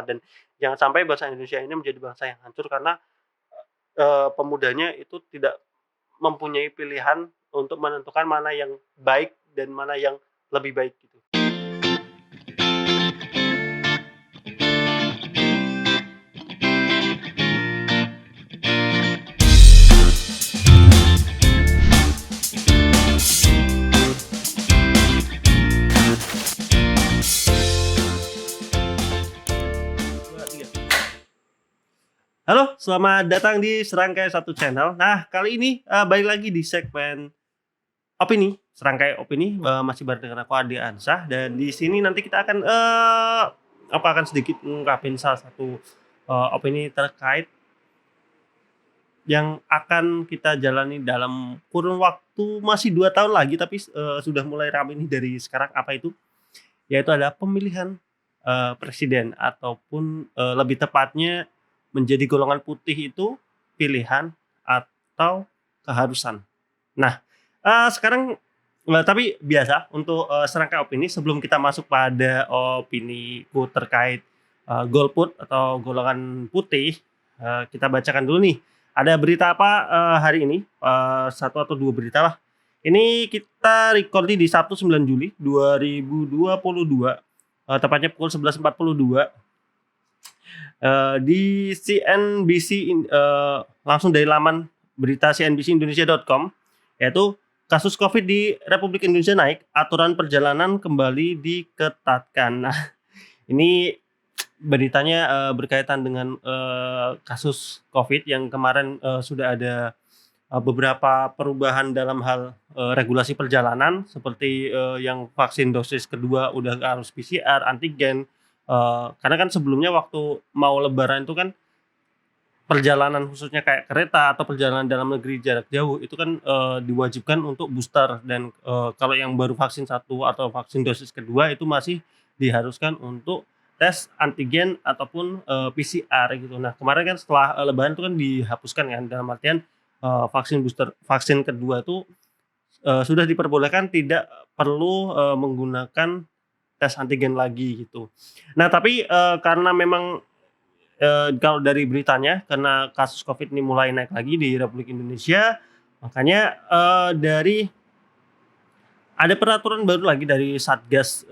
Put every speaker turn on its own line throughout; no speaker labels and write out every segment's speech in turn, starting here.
dan jangan sampai bangsa Indonesia ini menjadi bangsa yang hancur karena, pemudanya itu tidak mempunyai pilihan untuk menentukan mana yang baik dan mana yang lebih baik gitu. Halo, selamat datang di Serangkai Satu Channel. Nah, kali ini, balik lagi di segmen opini, Serangkai Opini, masih bareng dengan aku Adi Ansah, dan di sini nanti kita akan, akan sedikit ngungkapin salah satu, opini terkait yang akan kita jalani dalam kurun waktu masih 2 tahun lagi, tapi sudah mulai ramai nih dari sekarang. Apa itu? Yaitu adalah pemilihan, presiden ataupun, lebih tepatnya menjadi golongan putih itu pilihan atau keharusan. Nah, sekarang tapi biasa untuk, serangkai opini sebelum kita masuk pada opiniku terkait, golput atau golongan putih, kita bacakan dulu nih, ada berita apa, hari ini, 1 atau 2 berita lah. Ini kita record di Sabtu 9 Juli 2022, tepatnya pukul 11.42. Di CNBC langsung dari laman berita cnbcindonesia.com, yaitu kasus COVID di Republik Indonesia naik, aturan perjalanan kembali diketatkan. Nah, ini beritanya berkaitan dengan kasus COVID yang kemarin sudah ada beberapa perubahan dalam hal regulasi perjalanan seperti yang vaksin dosis kedua udah harus PCR, antigen. Karena kan sebelumnya waktu mau lebaran itu kan perjalanan khususnya kayak kereta atau perjalanan dalam negeri jarak jauh itu kan, diwajibkan untuk booster dan, kalau yang baru vaksin 1 atau vaksin dosis kedua itu masih diharuskan untuk tes antigen ataupun, PCR gitu. Nah, kemarin kan setelah, lebaran itu kan dihapuskan kan, dalam artian, vaksin kedua itu, sudah diperbolehkan tidak perlu, menggunakan tes antigen lagi gitu. Nah, tapi, karena memang, kalau dari beritanya karena kasus COVID ini mulai naik lagi di Republik Indonesia, makanya, ada peraturan baru lagi dari Satgas,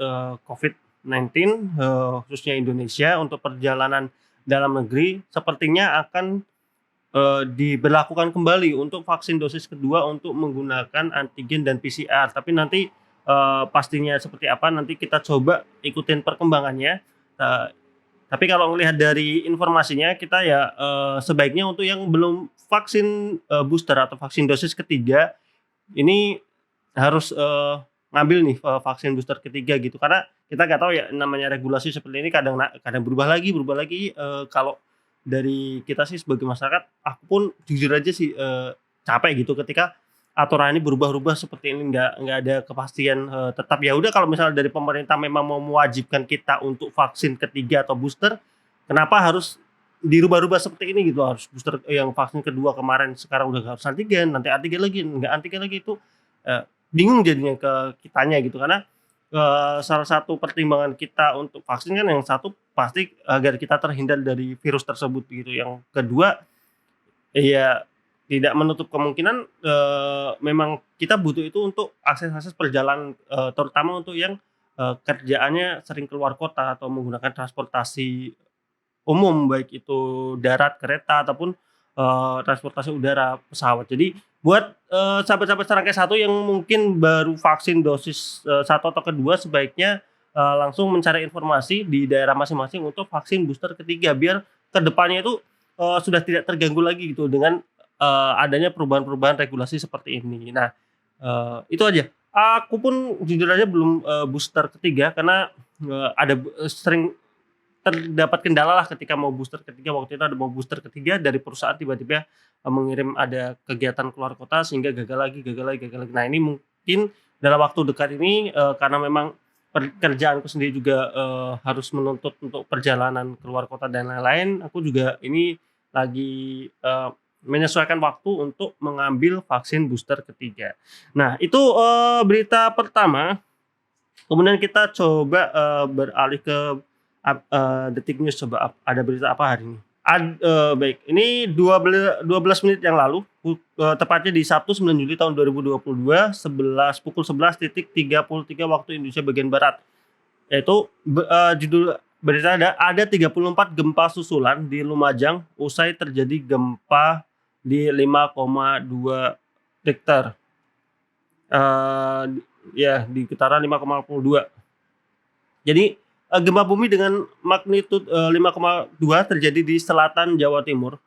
COVID-19, khususnya Indonesia untuk perjalanan dalam negeri sepertinya akan, diberlakukan kembali untuk vaksin dosis kedua untuk menggunakan antigen dan PCR. Tapi nanti, pastinya seperti apa nanti kita coba ikutin perkembangannya. Tapi kalau melihat dari informasinya kita ya, sebaiknya untuk yang belum vaksin, booster atau vaksin dosis ketiga ini harus, ngambil nih, vaksin booster ketiga gitu. Karena kita nggak tahu ya namanya regulasi seperti ini kadang berubah lagi, kalau dari kita sih sebagai masyarakat, aku pun jujur aja sih, capek gitu ketika aturan ini berubah-ubah seperti ini, nggak ada kepastian, tetap. Ya udah kalau misalnya dari pemerintah memang mau mewajibkan kita untuk vaksin ketiga atau booster, kenapa harus dirubah-rubah seperti ini gitu, harus booster yang vaksin kedua kemarin sekarang udah harus antigen, nanti antigen lagi, nggak antigen lagi, itu, bingung jadinya ke kitanya gitu. Karena, salah satu pertimbangan kita untuk vaksin kan yang satu pasti agar kita terhindar dari virus tersebut gitu, yang kedua, ya tidak menutup kemungkinan, memang kita butuh itu untuk akses-akses perjalanan, terutama untuk yang, kerjaannya sering keluar kota atau menggunakan transportasi umum, baik itu darat, kereta, ataupun, transportasi udara, pesawat. Jadi buat, sahabat-sahabat Serangkai Satu yang mungkin baru vaksin dosis, 1 atau kedua sebaiknya, langsung mencari informasi di daerah masing-masing untuk vaksin booster ketiga, biar kedepannya itu, sudah tidak terganggu lagi gitu dengan adanya perubahan-perubahan regulasi seperti ini. Nah, itu aja. Aku pun jujur aja belum, booster ketiga karena, sering terdapat kendala lah ketika mau booster ketiga. Waktu itu ada mau booster ketiga dari perusahaan tiba-tiba, mengirim ada kegiatan keluar kota sehingga gagal lagi. Nah, ini mungkin dalam waktu dekat ini, karena memang pekerjaanku sendiri juga, harus menuntut untuk perjalanan keluar kota dan lain-lain, aku juga ini lagi, menyesuaikan waktu untuk mengambil vaksin booster ketiga. Nah, itu, berita pertama. Kemudian kita coba, beralih ke Detik News coba ada berita apa hari ini? Baik, ini 12 menit yang lalu, tepatnya di Sabtu 9 Juli tahun 2022, pukul 11.33 waktu Indonesia bagian barat. Yaitu judul berita ada 34 gempa susulan di Lumajang usai terjadi gempa di 5,2 Richter. Ya di getaran 5,2. Jadi gempa bumi dengan magnitudo 5,2 terjadi di selatan Jawa Timur,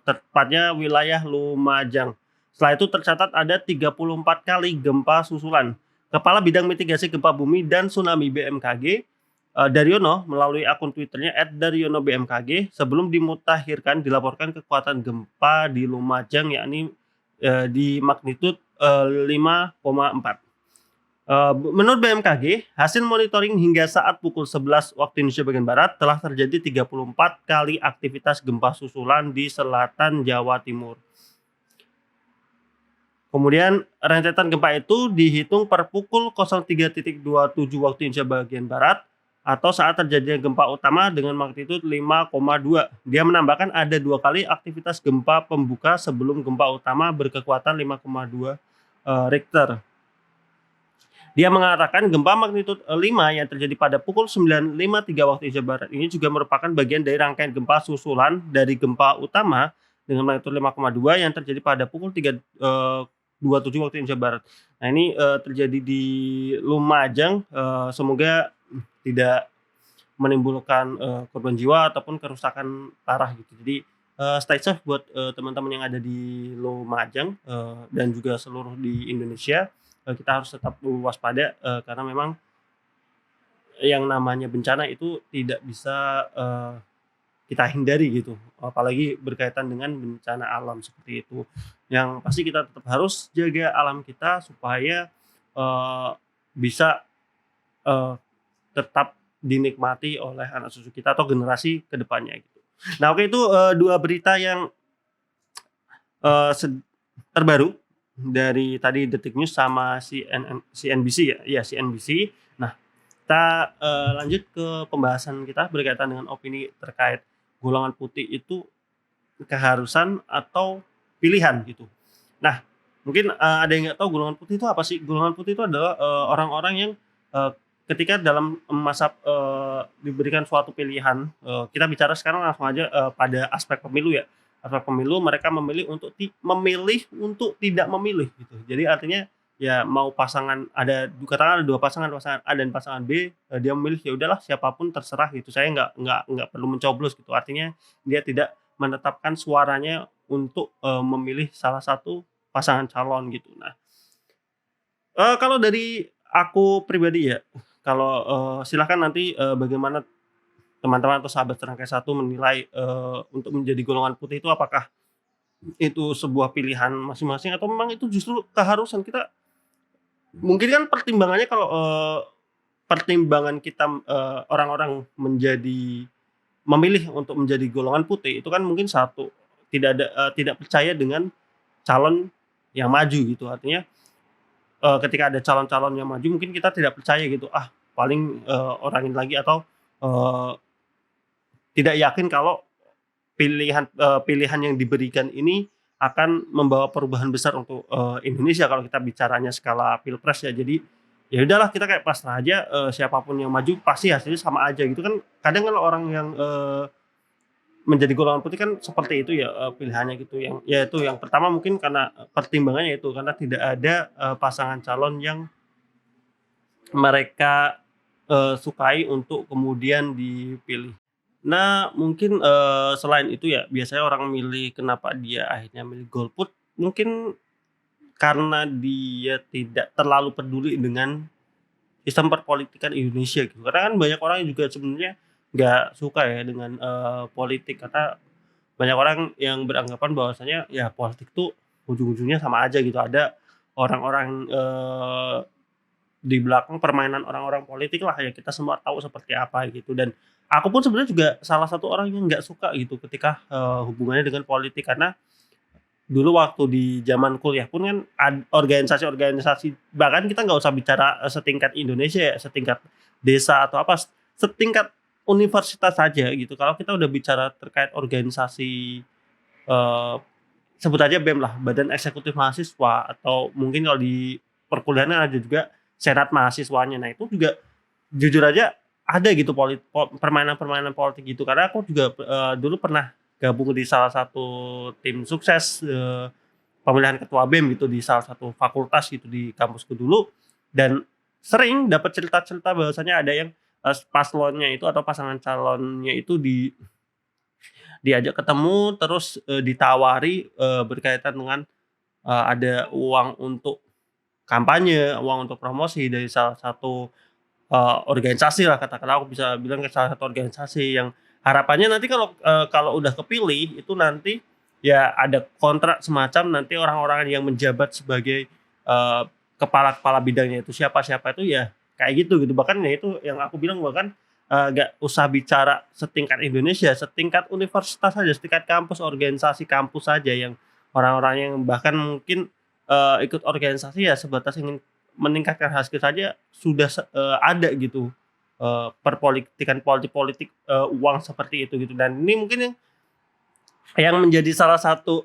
tepatnya wilayah Lumajang. Setelah itu tercatat ada 34 kali gempa susulan. Kepala Bidang Mitigasi Gempa Bumi dan Tsunami BMKG, Daryono, melalui akun Twitternya @DaryonoBMKG, sebelum dimutakhirkan dilaporkan kekuatan gempa di Lumajang yakni di magnitudo 5,4. Menurut BMKG, hasil monitoring hingga saat pukul 11 waktu Indonesia bagian barat telah terjadi 34 kali aktivitas gempa susulan di selatan Jawa Timur. Kemudian rentetan gempa itu dihitung per pukul 03.27 waktu Indonesia bagian barat atau saat terjadinya gempa utama dengan magnitudo 5,2. Dia menambahkan ada 2 kali aktivitas gempa pembuka sebelum gempa utama berkekuatan 5,2 Richter. Dia mengatakan gempa magnitudo 5 yang terjadi pada pukul 9.53 waktu Indonesia Barat ini juga merupakan bagian dari rangkaian gempa susulan dari gempa utama dengan magnitudo 5,2 yang terjadi pada pukul 3.27 waktu Indonesia Barat. Nah ini terjadi di Lumajang, semoga tidak menimbulkan korban jiwa ataupun kerusakan parah gitu. Jadi stay safe buat teman-teman yang ada di Lumajang dan juga seluruh di Indonesia. Kita harus tetap waspada karena memang yang namanya bencana itu tidak bisa kita hindari gitu, apalagi berkaitan dengan bencana alam seperti itu. Yang pasti kita tetap harus jaga alam kita supaya bisa tetap dinikmati oleh anak cucu kita atau generasi kedepannya gitu. Nah oke, itu 2 berita yang terbaru dari tadi Detik News sama CNBC ya, iya CNBC. Nah, kita lanjut ke pembahasan kita berkaitan dengan opini terkait golongan putih itu keharusan atau pilihan gitu. Nah, mungkin ada yang nggak tahu golongan putih itu apa sih? Golongan putih itu adalah orang-orang yang ketika dalam masa diberikan suatu pilihan, kita bicara sekarang langsung aja pada aspek pemilu ya. Aspek pemilu mereka memilih untuk tidak memilih gitu. Jadi artinya ya mau pasangan katakanlah ada 2 pasangan A dan pasangan B, dia memilih ya udahlah siapapun terserah gitu. Saya nggak perlu mencoblos gitu. Artinya dia tidak menetapkan suaranya untuk memilih salah satu pasangan calon gitu. Nah, kalau dari aku pribadi ya, kalau silahkan nanti bagaimana teman-teman atau sahabat Serangkai Satu menilai untuk menjadi golongan putih itu apakah itu sebuah pilihan masing-masing atau memang itu justru keharusan kita. Mungkin kan pertimbangannya kalau pertimbangan kita orang-orang memilih untuk menjadi golongan putih itu kan mungkin satu, tidak percaya dengan calon yang maju gitu. Artinya ketika ada calon-calon yang maju mungkin kita tidak percaya gitu, paling orang ini lagi atau tidak yakin kalau pilihan yang diberikan ini akan membawa perubahan besar untuk Indonesia kalau kita bicaranya skala pilpres ya. Jadi ya udahlah kita kayak pasrah aja, siapapun yang maju pasti hasilnya sama aja gitu kan. Kadang kalau orang yang menjadi golongan putih kan seperti itu ya pilihannya gitu. Yang pertama mungkin karena pertimbangannya itu karena tidak ada pasangan calon yang mereka sukai untuk kemudian dipilih. Nah mungkin selain itu ya biasanya orang milih kenapa dia akhirnya milih golput, mungkin karena dia tidak terlalu peduli dengan sistem perpolitikan Indonesia gitu. Karena kan banyak orang yang juga sebenarnya nggak suka ya dengan politik, karena banyak orang yang beranggapan bahwasanya ya politik tuh ujung-ujungnya sama aja gitu. Ada orang-orang di belakang permainan orang-orang politik lah ya, kita semua tahu seperti apa gitu. Dan aku pun sebenarnya juga salah satu orang yang nggak suka gitu ketika hubungannya dengan politik, karena dulu waktu di zaman kuliah pun kan organisasi-organisasi, bahkan kita nggak usah bicara setingkat Indonesia ya, setingkat desa atau apa, setingkat universitas saja gitu, kalau kita udah bicara terkait organisasi, eee, sebut aja BEM lah, Badan Eksekutif Mahasiswa, atau mungkin kalau di perkuliahan ada juga senat mahasiswanya. Nah itu juga jujur aja ada gitu permainan-permainan politik gitu, karena aku juga, dulu pernah gabung di salah satu tim sukses, pemilihan ketua BEM gitu di salah satu fakultas gitu di kampusku dulu, dan sering dapat cerita-cerita bahwasanya ada yang, paslonnya itu atau pasangan calonnya itu diajak ketemu terus, ditawari, berkaitan dengan, ada uang untuk kampanye, uang untuk promosi dari salah satu, organisasi lah, katakanlah aku bisa bilang ke salah satu organisasi yang harapannya nanti kalau udah kepilih itu nanti ya ada kontrak semacam, nanti orang-orang yang menjabat sebagai, kepala-kepala bidangnya itu siapa-siapa itu ya kayak gitu gitu. Bahkan ya itu yang aku bilang, bahkan, nggak usah bicara setingkat Indonesia, setingkat universitas saja, setingkat kampus, organisasi kampus saja yang orang-orang yang bahkan mungkin, ikut organisasi ya sebatas ingin meningkatkan hasil saja sudah ada gitu, perpolitikan politik-politik, uang seperti itu gitu, dan ini mungkin yang menjadi salah satu,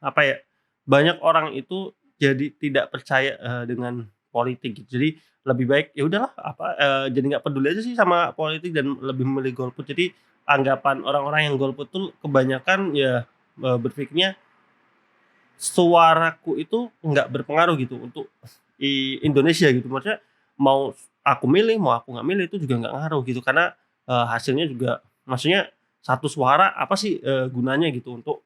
apa ya, banyak orang itu jadi tidak percaya, dengan politik gitu. Jadi lebih baik ya udahlah apa, jadi nggak peduli aja sih sama politik dan lebih memilih golput. Jadi anggapan orang-orang yang golput tuh kebanyakan ya, berpikirnya suaraku itu nggak berpengaruh gitu untuk Indonesia gitu. Maksudnya mau aku milih, mau aku nggak milih itu juga nggak ngaruh gitu, karena, hasilnya juga maksudnya satu suara apa sih, gunanya gitu untuk,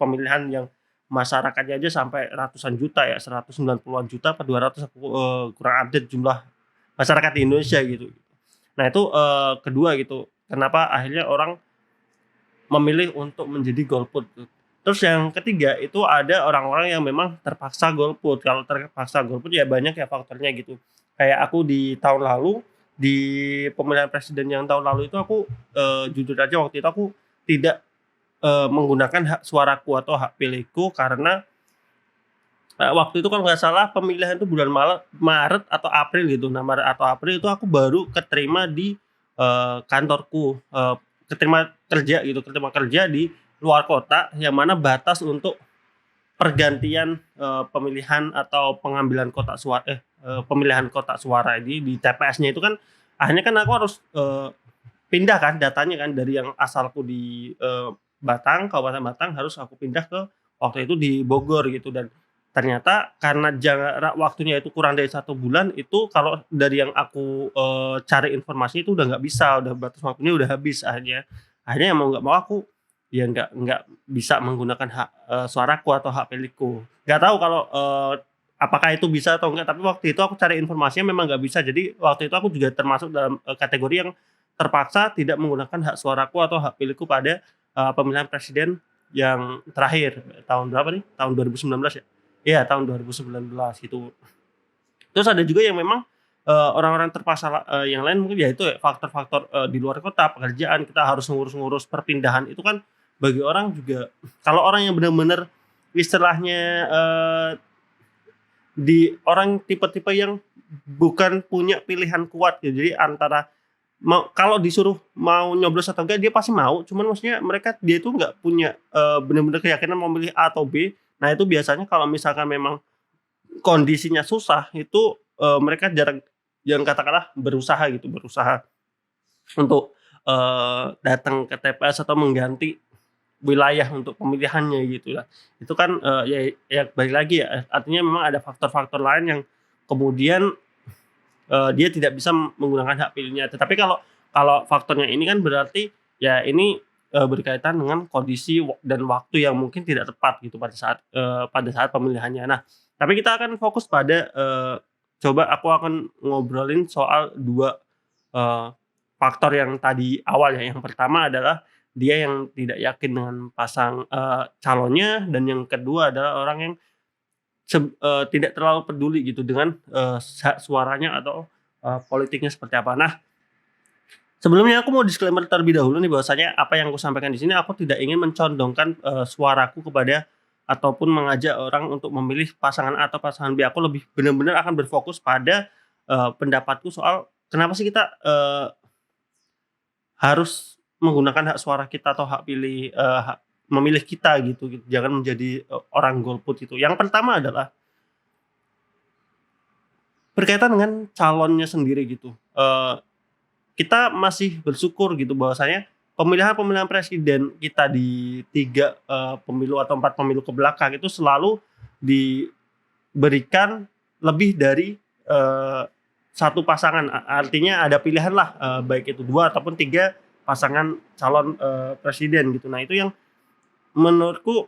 pemilihan yang masyarakatnya aja sampai ratusan juta ya, 190-an juta apa 200 aku, kurang update jumlah masyarakat di Indonesia gitu. Nah itu, kedua gitu, kenapa akhirnya orang memilih untuk menjadi golput tuh. Terus yang ketiga itu ada orang-orang yang memang terpaksa golput. Kalau terpaksa golput ya banyak ya faktornya gitu. Kayak aku di tahun lalu, di pemilihan presiden yang tahun lalu itu aku, jujur aja waktu itu aku tidak, menggunakan hak suaraku atau hak pilihku karena, waktu itu kalau nggak salah pemilihan itu bulan Maret atau April gitu. Nah, Maret atau April itu aku baru keterima di, kantorku, keterima kerja di luar kota, yang mana batas untuk pergantian, pemilihan atau pengambilan pemilihan kotak suara ini di TPS-nya itu kan akhirnya kan aku harus, pindah kan datanya kan dari yang asalku di, Batang, Kabupaten Batang, harus aku pindah ke waktu itu di Bogor gitu, dan ternyata karena jarak waktunya itu kurang dari 1 bulan, itu kalau dari yang aku, cari informasi itu udah nggak bisa, udah batas waktunya udah habis akhirnya. Akhirnya mau nggak mau aku ya nggak bisa menggunakan hak, suaraku atau hak pilihku. Nggak tahu kalau, apakah itu bisa atau enggak, tapi waktu itu aku cari informasinya memang nggak bisa. Jadi waktu itu aku juga termasuk dalam, kategori yang terpaksa tidak menggunakan hak suaraku atau hak pilihku pada, pemilihan presiden yang terakhir, tahun berapa nih? Tahun 2019 ya? Iya, tahun 2019 gitu. Terus ada juga yang memang, orang-orang terpaksa yang lain mungkin ya itu ya faktor-faktor, di luar kota, pekerjaan, kita harus ngurus-ngurus perpindahan itu kan bagi orang juga kalau orang yang benar-benar istilahnya, di orang tipe-tipe yang bukan punya pilihan kuat ya, jadi antara kalau disuruh mau nyoblos atau enggak dia pasti mau, cuman maksudnya dia itu nggak punya, bener-bener keyakinan mau milih A atau B. Nah itu biasanya kalau misalkan memang kondisinya susah itu, mereka jarang yang katakanlah berusaha untuk, datang ke TPS atau mengganti wilayah untuk pemilihannya gitu ya. Itu kan, ya balik lagi ya, artinya memang ada faktor-faktor lain yang kemudian, dia tidak bisa menggunakan hak pilihnya. Tetapi kalau kalau faktornya ini kan berarti ya ini, berkaitan dengan kondisi dan waktu yang mungkin tidak tepat gitu pada saat pemilihannya. Nah, tapi kita akan fokus pada, coba aku akan ngobrolin soal 2 eee, faktor yang tadi awal ya. Yang pertama adalah dia yang tidak yakin dengan calonnya, dan yang kedua adalah orang yang tidak terlalu peduli gitu dengan, hak suaranya atau, politiknya seperti apa. Nah, sebelumnya aku mau disclaimer terlebih dahulu nih bahwasanya apa yang aku sampaikan di sini aku tidak ingin mencondongkan, suaraku kepada ataupun mengajak orang untuk memilih pasangan A atau pasangan B. Aku lebih benar-benar akan berfokus pada, pendapatku soal kenapa sih kita, harus menggunakan hak suara kita atau hak pilih, hak memilih kita gitu, jangan menjadi, orang golput itu. Yang pertama adalah berkaitan dengan calonnya sendiri gitu, kita masih bersyukur gitu bahwasanya pemilihan-pemilihan presiden kita di 3 pemilu atau 4 pemilu ke belakang itu selalu diberikan lebih dari, 1 pasangan, artinya ada pilihanlah, baik itu 2 ataupun 3 pasangan calon, presiden gitu. Nah itu yang menurutku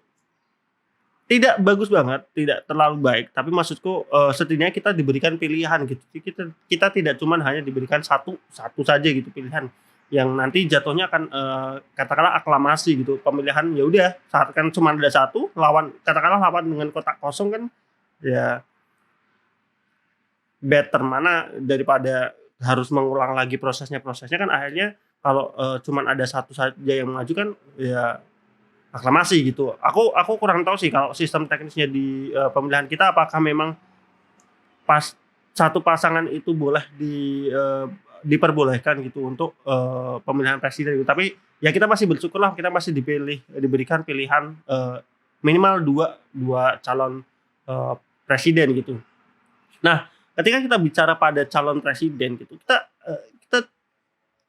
tidak bagus banget, tidak terlalu baik, tapi maksudku, setidaknya kita diberikan pilihan gitu. Kita kita tidak cuman hanya diberikan satu saja gitu pilihan, yang nanti jatuhnya akan, katakanlah aklamasi gitu, pemilihan ya udah saat kan cuman ada satu lawan katakanlah lawan dengan kotak kosong kan, ya better mana daripada harus mengulang lagi prosesnya kan akhirnya kalau, cuman ada satu saja yang maju kan ya aklamasi gitu. Aku kurang tahu sih kalau sistem teknisnya di, pemilihan kita apakah memang satu pasangan itu boleh diperbolehkan gitu untuk, pemilihan presiden gitu. Tapi ya kita masih bersyukurlah kita masih diberikan pilihan, minimal dua calon, eee, presiden gitu. Nah, ketika kita bicara pada calon presiden gitu, kita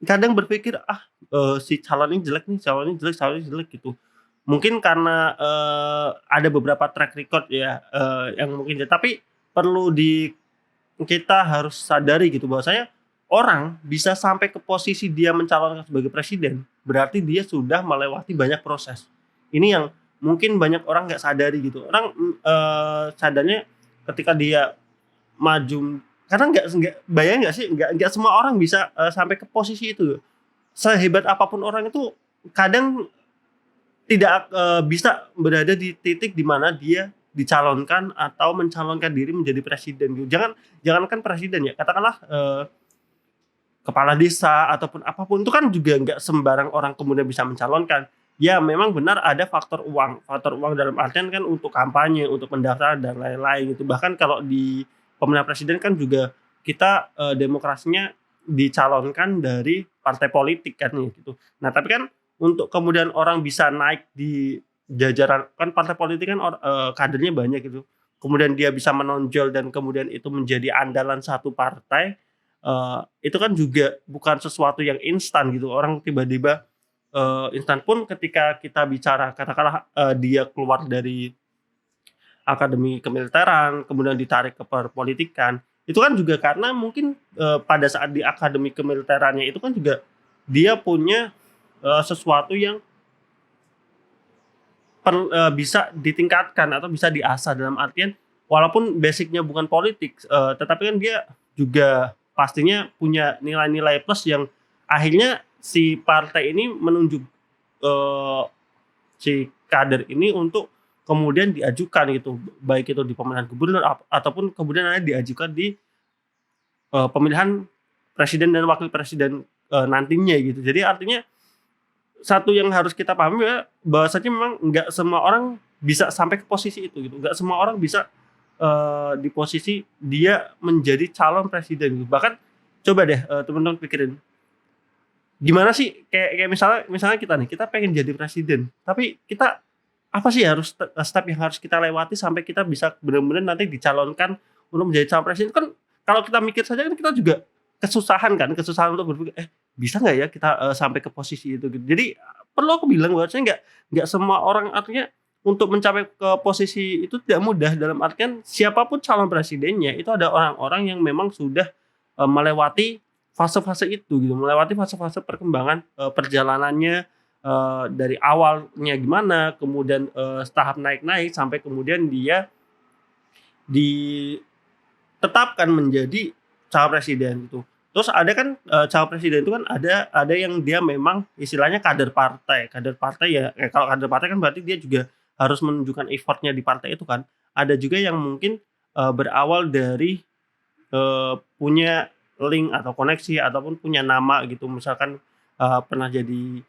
kadang berpikir, "Ah, si calon ini jelek nih, calon ini jelek," gitu. Mungkin karena, ada beberapa track record ya, yang mungkin tapi perlu kita harus sadari gitu bahwasanya orang bisa sampai ke posisi dia mencalonkan sebagai presiden, berarti dia sudah melewati banyak proses. Ini yang mungkin banyak orang nggak sadari gitu. Orang, sadarnya ketika dia maju karena nggak bayangin nggak sih, nggak semua orang bisa, sampai ke posisi itu. Sehebat apapun orang itu kadang tidak, bisa berada di titik di mana dia dicalonkan atau mencalonkan diri menjadi presiden gitu. Jangankan presiden ya, katakanlah, kepala desa ataupun apapun itu kan juga nggak sembarang orang kemudian bisa mencalonkan. Ya memang benar ada faktor uang dalam artian kan untuk kampanye, untuk pendaftaran dan lain-lain gitu. Bahkan kalau di pemilihan presiden kan juga kita, demokrasinya dicalonkan dari partai politik kan gitu. Nah tapi kan untuk kemudian orang bisa naik di jajaran kan partai politik kan kadernya banyak gitu. Kemudian dia bisa menonjol dan kemudian itu menjadi andalan satu partai, itu kan juga bukan sesuatu yang instan gitu. Orang tiba-tiba, instan pun ketika kita bicara katakanlah, dia keluar dari akademi kemiliteran, kemudian ditarik ke perpolitikan, itu kan juga karena mungkin, pada saat di akademi kemiliterannya itu kan juga dia punya, sesuatu yang bisa ditingkatkan atau bisa diasah dalam artian walaupun basic-nya bukan politik, tetapi kan dia juga pastinya punya nilai-nilai plus yang akhirnya si partai ini menunjuk, eee, si kader ini untuk kemudian diajukan gitu, baik itu di pemilihan gubernur ataupun kemudian nanti diajukan di, pemilihan presiden dan wakil presiden, nantinya gitu. Jadi artinya satu yang harus kita pahami ya, bahwasanya memang nggak semua orang bisa sampai ke posisi itu gitu, nggak semua orang bisa, di posisi dia menjadi calon presiden gitu. Bahkan coba deh, teman-teman pikirin, gimana sih kayak kayak misalnya misalnya kita nih, kita pengen jadi presiden, tapi kita apa sih harus step yang harus kita lewati sampai kita bisa benar-benar nanti dicalonkan untuk menjadi calon presiden, kan kalau kita mikir saja kan kita juga kesusahan untuk berpikir, bisa nggak ya kita, sampai ke posisi itu gitu. Jadi perlu aku bilang bahwasanya nggak semua orang artinya untuk mencapai ke posisi itu tidak mudah, dalam artian siapapun calon presidennya itu ada orang-orang yang memang sudah, melewati fase-fase itu gitu, melewati fase-fase perkembangan, perjalanannya, dari awalnya gimana, kemudian, tahap naik-naik sampai kemudian dia ditetapkan menjadi calon presiden gitu. Terus ada kan, calon presiden itu kan ada yang dia memang istilahnya kader partai ya kalau kader partai kan berarti dia juga harus menunjukkan effort-nya di partai itu kan. Ada juga yang mungkin, berawal dari, punya link atau koneksi ataupun punya nama gitu misalkan, pernah jadi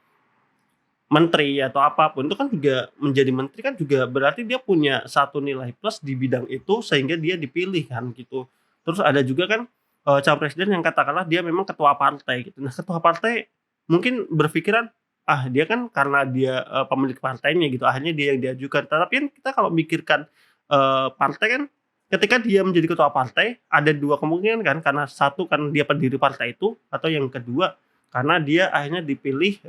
menteri atau apapun itu kan juga menjadi menteri kan juga berarti dia punya satu nilai plus di bidang itu sehingga dia dipilih kan gitu. Terus ada juga kan, calon presiden yang katakanlah dia memang ketua partai gitu. Nah ketua partai mungkin berpikiran, "Ah, dia kan karena dia, pemilik partainya gitu, akhirnya dia yang diajukan." Tetapi kan kita kalau mikirkan, partai kan ketika dia menjadi ketua partai, ada 2 kemungkinan kan, karena satu karena dia pendiri partai itu, atau yang kedua karena dia akhirnya dipilih,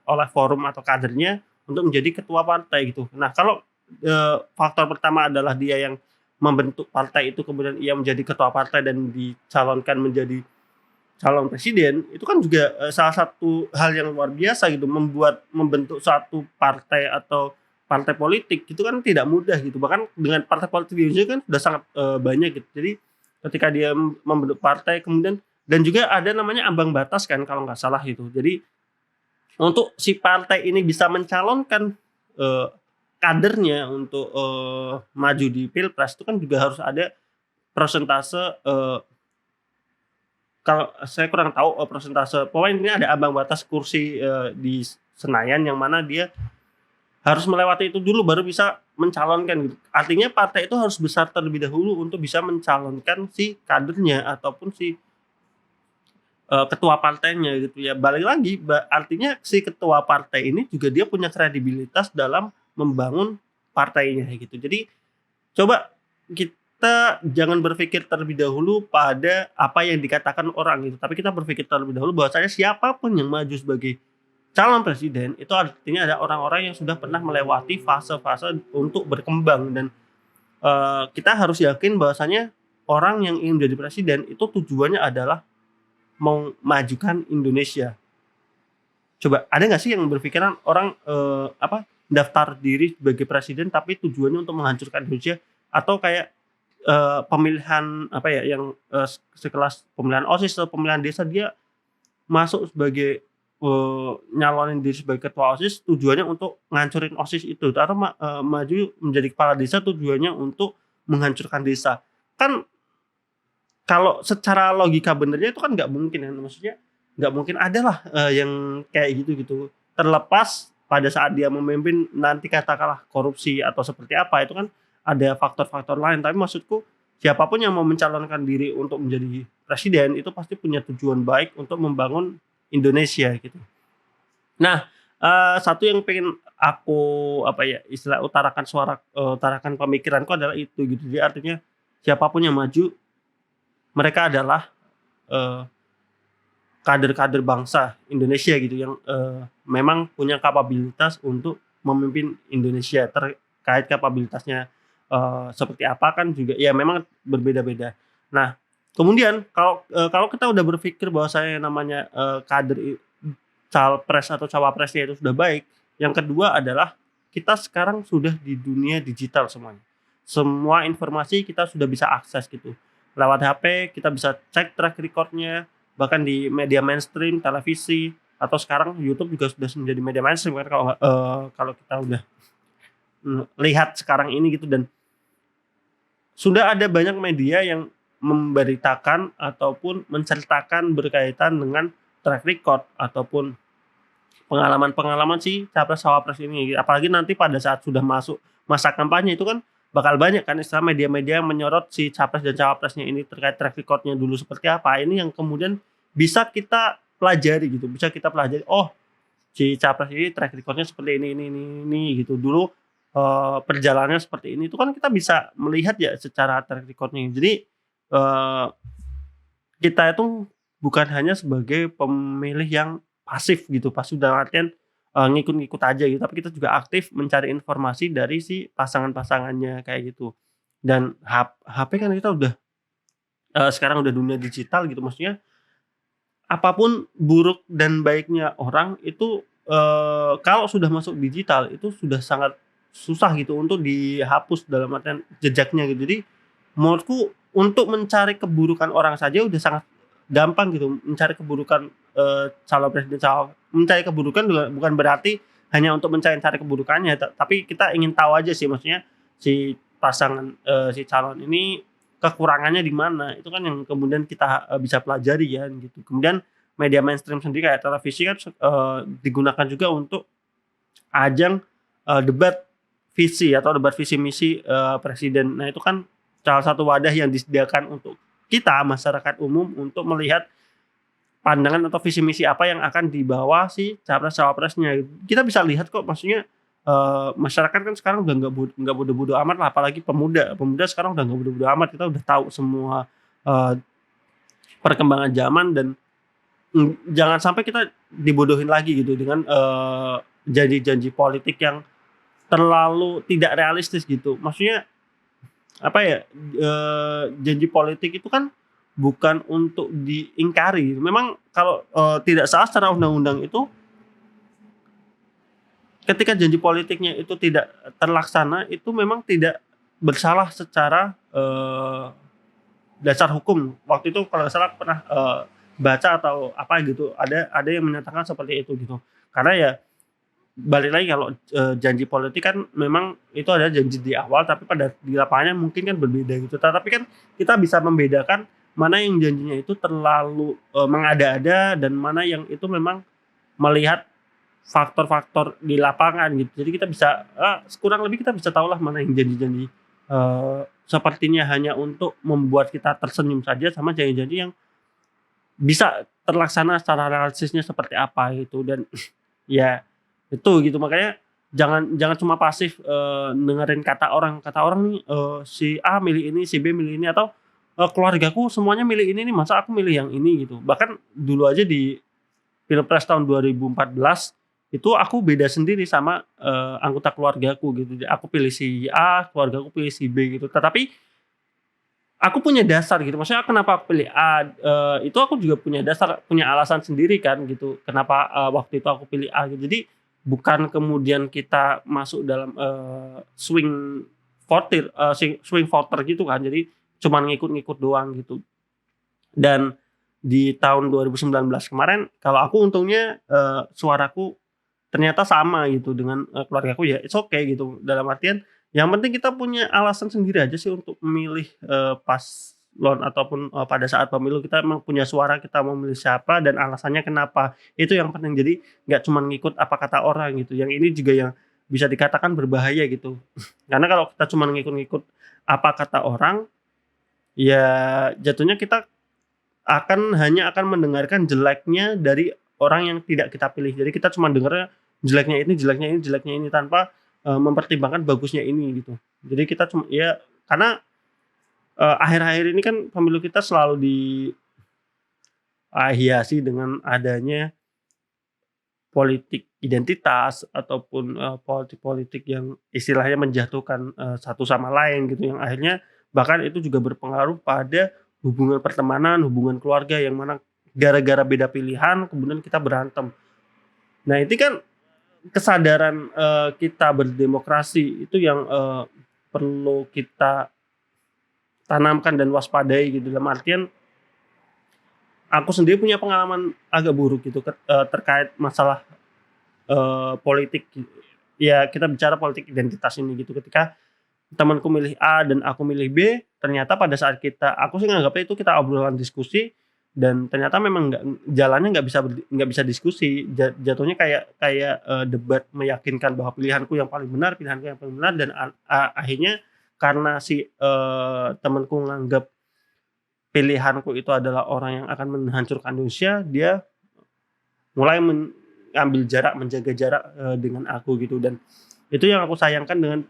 oleh forum atau kadernya untuk menjadi ketua partai gitu. Nah kalau, faktor pertama adalah dia yang membentuk partai itu, kemudian ia menjadi ketua partai dan dicalonkan menjadi calon presiden, itu kan juga, salah satu hal yang luar biasa gitu, membentuk suatu partai atau partai politik itu kan tidak mudah gitu, bahkan dengan partai politik di Indonesia kan sudah sangat, banyak gitu. Jadi ketika dia membentuk partai kemudian dan juga ada namanya ambang batas kan kalau nggak salah gitu. Jadi untuk si partai ini bisa mencalonkan, eee, kadernya untuk, maju di pilpres itu kan juga harus ada persentase, kalau saya kurang tahu, persentase pokoknya intinya ada ambang batas kursi, di Senayan yang mana dia harus melewati itu dulu baru bisa mencalonkan gitu. Artinya partai itu harus besar terlebih dahulu untuk bisa mencalonkan si kadernya ataupun si, ketua partainya gitu ya. Balik lagi artinya si ketua partai ini juga dia punya kredibilitas dalam membangun partainya gitu. Jadi coba kita jangan berpikir terlebih dahulu pada apa yang dikatakan orang gitu, tapi kita berpikir terlebih dahulu bahwasanya siapapun yang maju sebagai calon presiden itu artinya ada orang-orang yang sudah pernah melewati fase-fase untuk berkembang dan, kita harus yakin bahwasanya orang yang ingin menjadi presiden itu tujuannya adalah memajukan Indonesia. Coba ada nggak sih yang berpikiran orang, daftar diri sebagai presiden tapi tujuannya untuk menghancurkan Indonesia atau kayak, pemilihan apa ya yang, sekelas pemilihan OSIS atau pemilihan desa dia masuk sebagai, nyalonin diri sebagai ketua OSIS tujuannya untuk ngancurin OSIS itu atau maju menjadi kepala desa tujuannya untuk menghancurkan desa. Kan kalau secara logika benernya itu kan nggak mungkin ya, maksudnya nggak mungkin ada lah, yang kayak gitu. Terlepas pada saat dia memimpin nanti katakanlah korupsi atau seperti apa, itu kan ada faktor-faktor lain. Tapi maksudku siapapun yang mau mencalonkan diri untuk menjadi presiden itu pasti punya tujuan baik untuk membangun Indonesia gitu. Nah, satu yang pengen aku apa ya, istilah utarakan pemikiranku adalah itu gitu. Jadi artinya siapapun yang maju mereka adalah, eee, kader-kader bangsa Indonesia gitu yang, memang punya kapabilitas untuk memimpin Indonesia. Terkait kapabilitasnya, seperti apa kan juga ya memang berbeda-beda. Nah, kemudian kalau kita udah berpikir bahwasanya namanya, kader capres atau cawapresnya itu sudah baik, yang kedua adalah kita sekarang sudah di dunia digital semuanya. Semua informasi kita sudah bisa akses gitu. Lewat HP kita bisa cek track record-nya, bahkan di media mainstream, televisi, atau sekarang YouTube juga sudah menjadi media mainstream kan kalau kita udah, lihat sekarang ini gitu dan sudah ada banyak media yang memberitakan ataupun menceritakan berkaitan dengan track record ataupun pengalaman-pengalaman si capres-cawapres ini. Apalagi nanti pada saat sudah masuk masa kampanye itu kan bakal banyak kan istilah media-media yang menyorot si capres dan cawapresnya ini terkait track record-nya dulu seperti apa. Ini yang kemudian bisa kita pelajari gitu, bisa kita pelajari, oh si capres ini track record-nya seperti ini gitu. Dulu, perjalanannya seperti ini, itu kan kita bisa melihat ya secara track record-nya. Jadi, eee, kita itu bukan hanya sebagai pemilih yang pasif gitu, pasif dalam artian, ngikut-ngikut aja gitu, tapi kita juga aktif mencari informasi dari si pasangan-pasangannya kayak gitu. Dan HP kan kita udah, sekarang udah dunia digital gitu, maksudnya apapun buruk dan baiknya orang itu, kalau sudah masuk digital itu sudah sangat susah gitu untuk dihapus dalam artian jejaknya gitu. Jadi menurutku untuk mencari keburukan orang saja udah sangat gampang gitu, mencari keburukan, calon presiden mencari keburukan juga bukan berarti hanya untuk cari keburukannya, tapi kita ingin tahu aja sih maksudnya si pasangan, si calon ini kekurangannya di mana, itu kan yang kemudian kita, bisa pelajari ya gitu. Kemudian media mainstream sendiri kayak televisi kan digunakan juga untuk ajang, debat visi atau debat visi misi, presiden. Nah itu kan salah satu wadah yang disediakan untuk kita masyarakat umum untuk melihat pandangan atau visi misi apa yang akan dibawa si capres-cawapresnya. Kita bisa lihat kok, maksudnya masyarakat kan sekarang udah nggak bodo-bodo amat lah, apalagi pemuda. Pemuda sekarang udah nggak bodo-bodo amat, kita udah tahu semua eee, perkembangan zaman dan jangan sampai kita dibodohin lagi gitu dengan janji-janji politik yang terlalu tidak realistis gitu. Maksudnya apa ya, janji politik itu kan bukan untuk diingkari. Memang kalau tidak salah secara undang-undang itu, ketika janji politiknya itu tidak terlaksana, itu memang tidak bersalah secara dasar hukum. Waktu itu kalau nggak salah pernah baca atau apa gitu, ada yang menyatakan seperti itu gitu. Karena ya balik lagi, kalau janji politik kan memang itu ada janji di awal, tapi pada di lapangannya mungkin kan berbeda gitu. Tapi kan kita bisa membedakan mana yang janjinya itu terlalu mengada-ada dan mana yang itu memang melihat faktor-faktor di lapangan gitu. Jadi kita bisa kurang lebih kita bisa tahulah mana yang janji-janji sepertinya hanya untuk membuat kita tersenyum saja, sama janji-janji yang bisa terlaksana secara realistisnya seperti apa gitu. Dan ya itu gitu, makanya jangan cuma pasif dengerin kata orang nih, si A milih ini, si B milih ini, atau keluargaku semuanya milih ini nih, masa aku milih yang ini gitu. Bahkan dulu aja di Pilpres tahun 2014 itu aku beda sendiri sama anggota keluargaku gitu. Aku pilih si A, keluargaku pilih si B gitu. Tetapi aku punya dasar gitu, maksudnya kenapa aku pilih A, itu aku juga punya dasar, punya alasan sendiri kan gitu, kenapa waktu itu aku pilih A gitu. Jadi bukan kemudian kita masuk dalam swing voter gitu kan, jadi cuman ngikut-ngikut doang gitu. Dan di tahun 2019 kemarin, kalau aku untungnya suaraku ternyata sama gitu dengan keluargaku, ya it's okay gitu. Dalam artian yang penting kita punya alasan sendiri aja sih untuk memilih paslon ataupun pada saat pemilu kita emang punya suara, kita mau memilih siapa dan alasannya kenapa. Itu yang penting. Jadi nggak cuma ngikut apa kata orang gitu. Yang ini juga yang bisa dikatakan berbahaya gitu. Karena kalau kita cuma ngikut-ngikut apa kata orang, ya jatuhnya kita hanya akan mendengarkan jeleknya dari orang yang tidak kita pilih. Jadi kita cuma dengarnya jeleknya ini tanpa mempertimbangkan bagusnya ini gitu. Jadi kita cuma ya karena akhir-akhir ini kan pemilu kita selalu dihiasi dengan adanya politik identitas ataupun politik-politik yang istilahnya menjatuhkan satu sama lain gitu, yang akhirnya bahkan itu juga berpengaruh pada hubungan pertemanan, hubungan keluarga, yang mana gara-gara beda pilihan kemudian kita berantem. Nah, itu kan kesadaran kita berdemokrasi itu yang perlu kita tanamkan dan waspadai gitu. Dalam artian aku sendiri punya pengalaman agak buruk gitu terkait masalah politik. Ya kita bicara politik identitas ini gitu, ketika temanku milih A dan aku milih B, ternyata pada saat aku sih nganggapnya itu kita obrolan diskusi, dan ternyata memang jalannya nggak bisa diskusi, jatuhnya kayak debat meyakinkan bahwa pilihanku yang paling benar dan akhirnya karena si temanku nganggap pilihanku itu adalah orang yang akan menghancurkan Indonesia, dia mulai menjaga jarak dengan aku gitu. Dan itu yang aku sayangkan dengan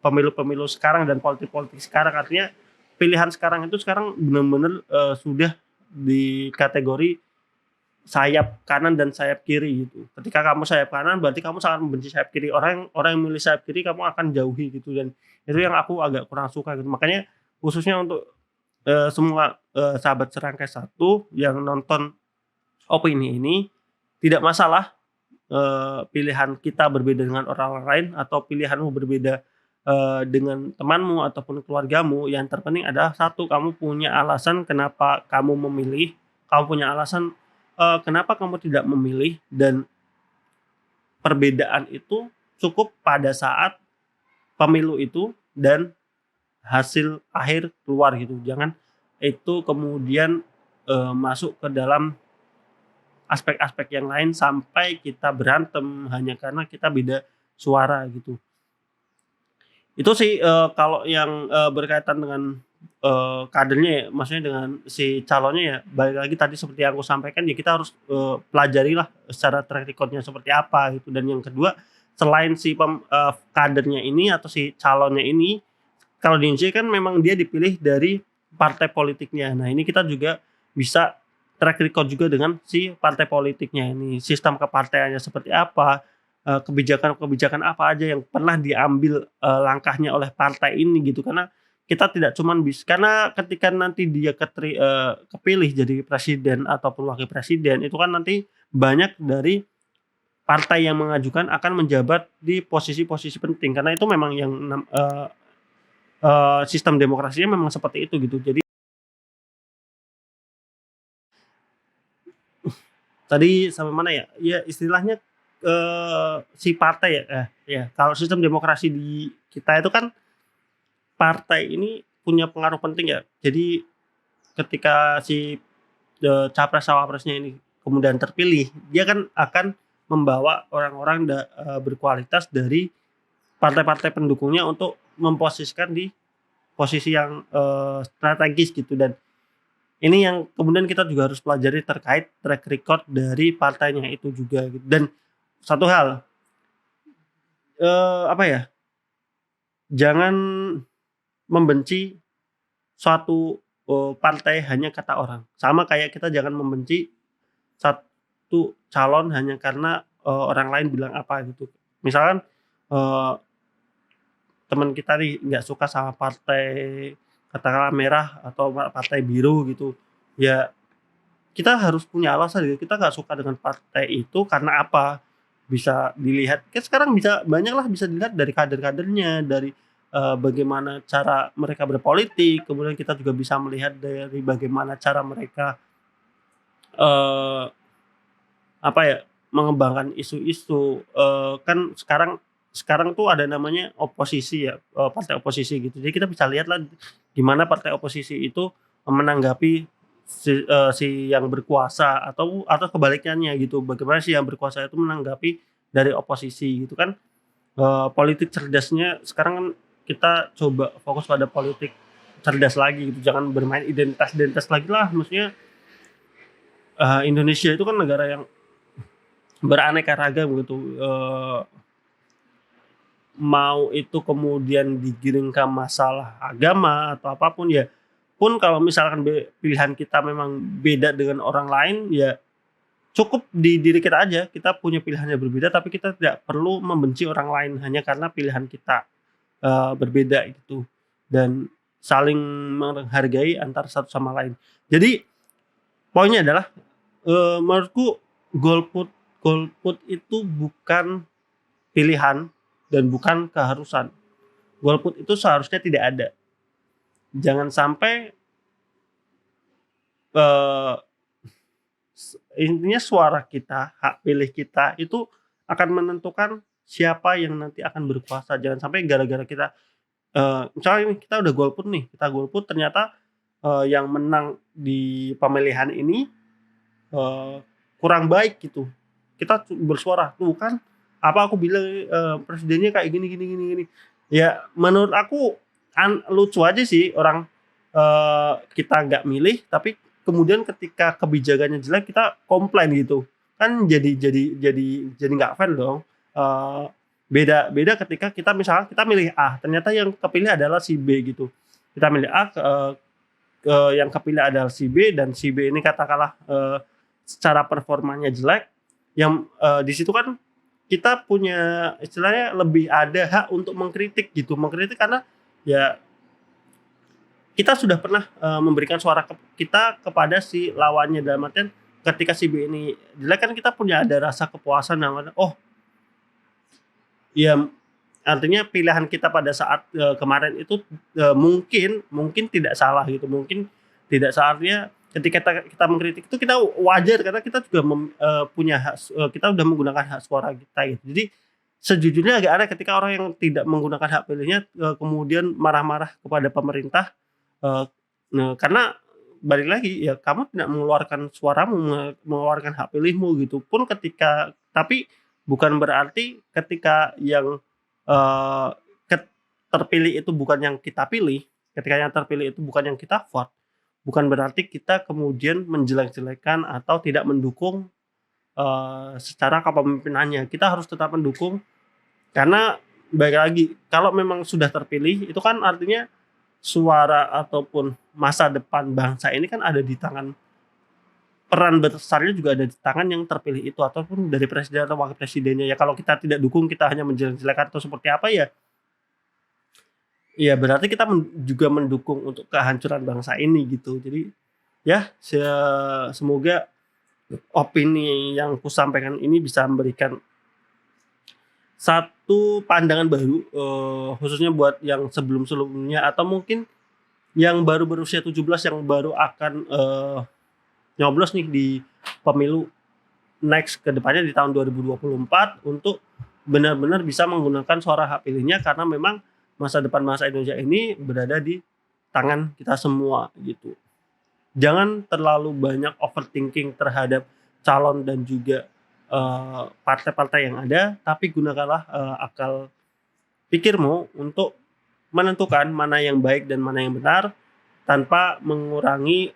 pemilu-pemilu sekarang dan politik-politik sekarang. Artinya pilihan sekarang itu benar-benar sudah di kategori sayap kanan dan sayap kiri gitu. Ketika kamu sayap kanan berarti kamu sangat membenci sayap kiri. Orang yang milih sayap kiri kamu akan jauhi gitu, dan itu yang aku agak kurang suka gitu. Makanya khususnya untuk semua sahabat Serangkai Satu yang nonton opini ini, tidak masalah pilihan kita berbeda dengan orang lain atau pilihanmu berbeda dengan temanmu ataupun keluargamu. Yang terpenting adalah satu, kamu punya alasan kenapa kamu memilih, kamu punya alasan kenapa kamu tidak memilih, dan perbedaan itu cukup pada saat pemilu itu dan hasil akhir keluar gitu. Jangan itu kemudian masuk ke dalam aspek-aspek yang lain sampai kita berantem hanya karena kita beda suara gitu. Itu sih kalau yang berkaitan dengan kadernya ya, maksudnya dengan si calonnya ya balik lagi tadi seperti yang aku sampaikan ya kita harus, pelajarilah secara track record-nya seperti apa gitu. Dan yang kedua, selain si kadernya ini atau si calonnya ini, kalau di Indonesia kan memang dia dipilih dari partai politiknya. Nah, ini kita juga bisa track record juga dengan si partai politiknya ini, sistem kepartaiannya seperti apa, kebijakan-kebijakan apa aja yang pernah diambil, langkahnya oleh partai ini gitu. Karena kita tidak cuman karena ketika nanti dia kepilih jadi presiden ataupun wakil presiden, itu kan nanti banyak dari partai yang mengajukan akan menjabat di posisi-posisi penting, karena itu memang yang sistem demokrasinya memang seperti itu gitu. Jadi tadi sampai mana ya? Ya istilahnya, si partai ya ya kalau sistem demokrasi di kita itu kan partai ini punya pengaruh penting ya. Jadi ketika si, capres-cawapresnya ini kemudian terpilih, dia kan akan membawa orang-orang berkualitas dari partai-partai pendukungnya untuk memposisikan di posisi yang, strategis gitu. Dan ini yang kemudian kita juga harus pelajari terkait track record dari partainya itu juga gitu. Dan satu hal, apa ya, jangan membenci suatu, partai hanya kata orang. Sama kayak kita jangan membenci satu calon hanya karena, orang lain bilang apa gitu. Misalkan, eee, teman kita nih nggak suka sama partai katakanlah merah atau partai biru gitu, ya kita harus punya alasan gitu, kita nggak suka dengan partai itu karena apa, bisa dilihat kan sekarang bisa banyaklah bisa dilihat dari kader-kadernya, dari, bagaimana cara mereka berpolitik, kemudian kita juga bisa melihat dari bagaimana cara mereka, eee, apa ya, mengembangkan isu-isu, kan sekarang sekarang tuh ada namanya oposisi ya, partai oposisi gitu. Jadi kita bisa lihatlah gimana partai oposisi itu menanggapi si yang berkuasa atau kebalikannya gitu, bagaimana si yang berkuasa itu menanggapi dari oposisi gitu kan. Politik cerdasnya sekarang kan kita coba fokus pada politik cerdas lagi gitu, jangan bermain identitas-identitas lagi lah. Maksudnya, Indonesia itu kan negara yang beraneka ragam gitu, mau itu kemudian digiring ke masalah agama atau apapun ya pun kalau misalkan pilihan kita memang beda dengan orang lain, ya cukup di diri kita aja, kita punya pilihan yang berbeda tapi kita tidak perlu membenci orang lain hanya karena pilihan kita, berbeda gitu. Dan saling menghargai antar satu sama lain. Jadi poinnya adalah, menurutku golput golput itu bukan pilihan dan bukan keharusan. Golput itu seharusnya tidak ada. Jangan sampai, eee intinya suara kita, hak pilih kita itu akan menentukan siapa yang nanti akan berkuasa. Jangan sampai gara-gara kita, misalnya nih kita udah golput nih, kita golput ternyata, yang menang di pemilihan ini, eee, kurang baik gitu. Kita bersuara, "Tuh kan, apa aku bilang, presidennya kayak gini gini gini gini." Ya menurut aku lucu aja sih orang, kita nggak milih tapi kemudian ketika kebijakannya jelek kita komplain gitu. Kan jadi nggak fair dong. Eee, beda beda ketika kita misalnya kita milih A, ternyata yang kepilih adalah si B gitu. Kita milih A, yang kepilih adalah si B dan si B ini katakanlah, secara performanya jelek, yang, di situ kan kita punya istilahnya lebih ada hak untuk mengkritik gitu, mengkritik karena ya kita sudah pernah, memberikan suara kita kepada si lawannya, dalam artian ketika si B ini jelek kan kita punya ada rasa kepuasan namanya, "Oh, ya artinya pilihan kita pada saat, kemarin itu, mungkin mungkin tidak salah gitu, mungkin tidak salah artinya ketika kita mengkritik itu kita wajar karena kita juga punya hak kita udah menggunakan hak suara kita gitu. Jadi sejujurnya agak aneh ketika orang yang tidak menggunakan hak pilihnya, kemudian marah-marah kepada pemerintah, eee, karena balik lagi ya kamu tidak mengeluarkan suaramu, mengeluarkan hak pilihmu gitu pun tapi bukan berarti ketika yang, eee, terpilih itu bukan yang kita pilih, ketika yang terpilih itu bukan yang kita vote, bukan berarti kita kemudian menjelek-jelekan atau tidak mendukung, secara kepemimpinannya. Kita harus tetap mendukung karena balik lagi, kalau memang sudah terpilih itu kan artinya suara ataupun masa depan bangsa ini kan ada di tangan, peran besarnya juga ada di tangan yang terpilih itu ataupun dari presiden atau wakil presidennya. Ya kalau kita tidak dukung, kita hanya menjelek-jelekan atau seperti apa ya, ya berarti kita juga mendukung untuk kehancuran bangsa ini gitu. Jadi ya semoga opini yang kusampaikan ini bisa memberikan satu pandangan baru, khususnya buat yang sebelum-sebelumnya atau mungkin yang baru berusia 17 yang baru akan, nyoblos nih di pemilu next ke depannya di tahun 2024 untuk benar-benar bisa menggunakan suara hak pilihnya karena memang masa depan bangsa Indonesia ini berada di tangan kita semua gitu. Jangan terlalu banyak overthinking terhadap calon dan juga, partai-partai yang ada, tapi gunakanlah, akal pikirmu untuk menentukan mana yang baik dan mana yang benar tanpa mengurangi,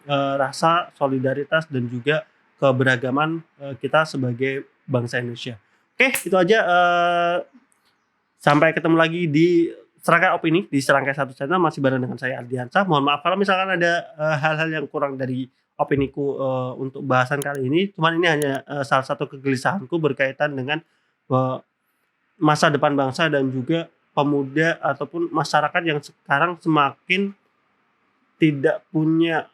rasa solidaritas dan juga keberagaman, kita sebagai bangsa Indonesia. Oke, itu aja, sampai ketemu lagi di Serangkai Opini, di Serangkai Satu Channel, masih bareng dengan saya Ardiansah. Mohon maaf kalau misalkan ada, hal-hal yang kurang dari opiniku, untuk bahasan kali ini, cuman ini hanya, salah satu kegelisahanku berkaitan dengan, masa depan bangsa dan juga pemuda ataupun masyarakat yang sekarang semakin tidak punya,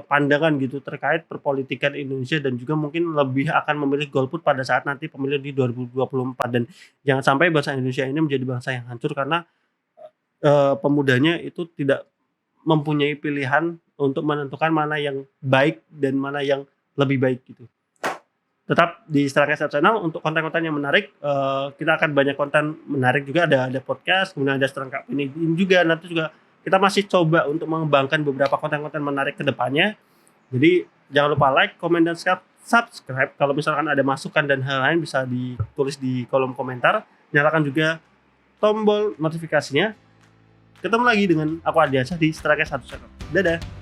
pandangan gitu terkait perpolitikan Indonesia dan juga mungkin lebih akan memilih golput pada saat nanti pemilu di 2024 dan jangan sampai bangsa Indonesia ini menjadi bangsa yang hancur karena, pemudanya itu tidak mempunyai pilihan untuk menentukan mana yang baik dan mana yang lebih baik gitu. Tetap di Serangkai Satu Channel untuk konten-konten yang menarik, kita akan banyak konten menarik juga, ada podcast, kemudian ada Serangkai Opini juga, nanti juga kita masih coba untuk mengembangkan beberapa konten-konten menarik ke depannya. Jadi jangan lupa like, komen, dan subscribe. Kalau misalkan ada masukan dan hal lain bisa ditulis di kolom komentar. Nyalakan juga tombol notifikasinya. Ketemu lagi dengan aku Ardiansah di Serangkai Satu Channel. Dadah.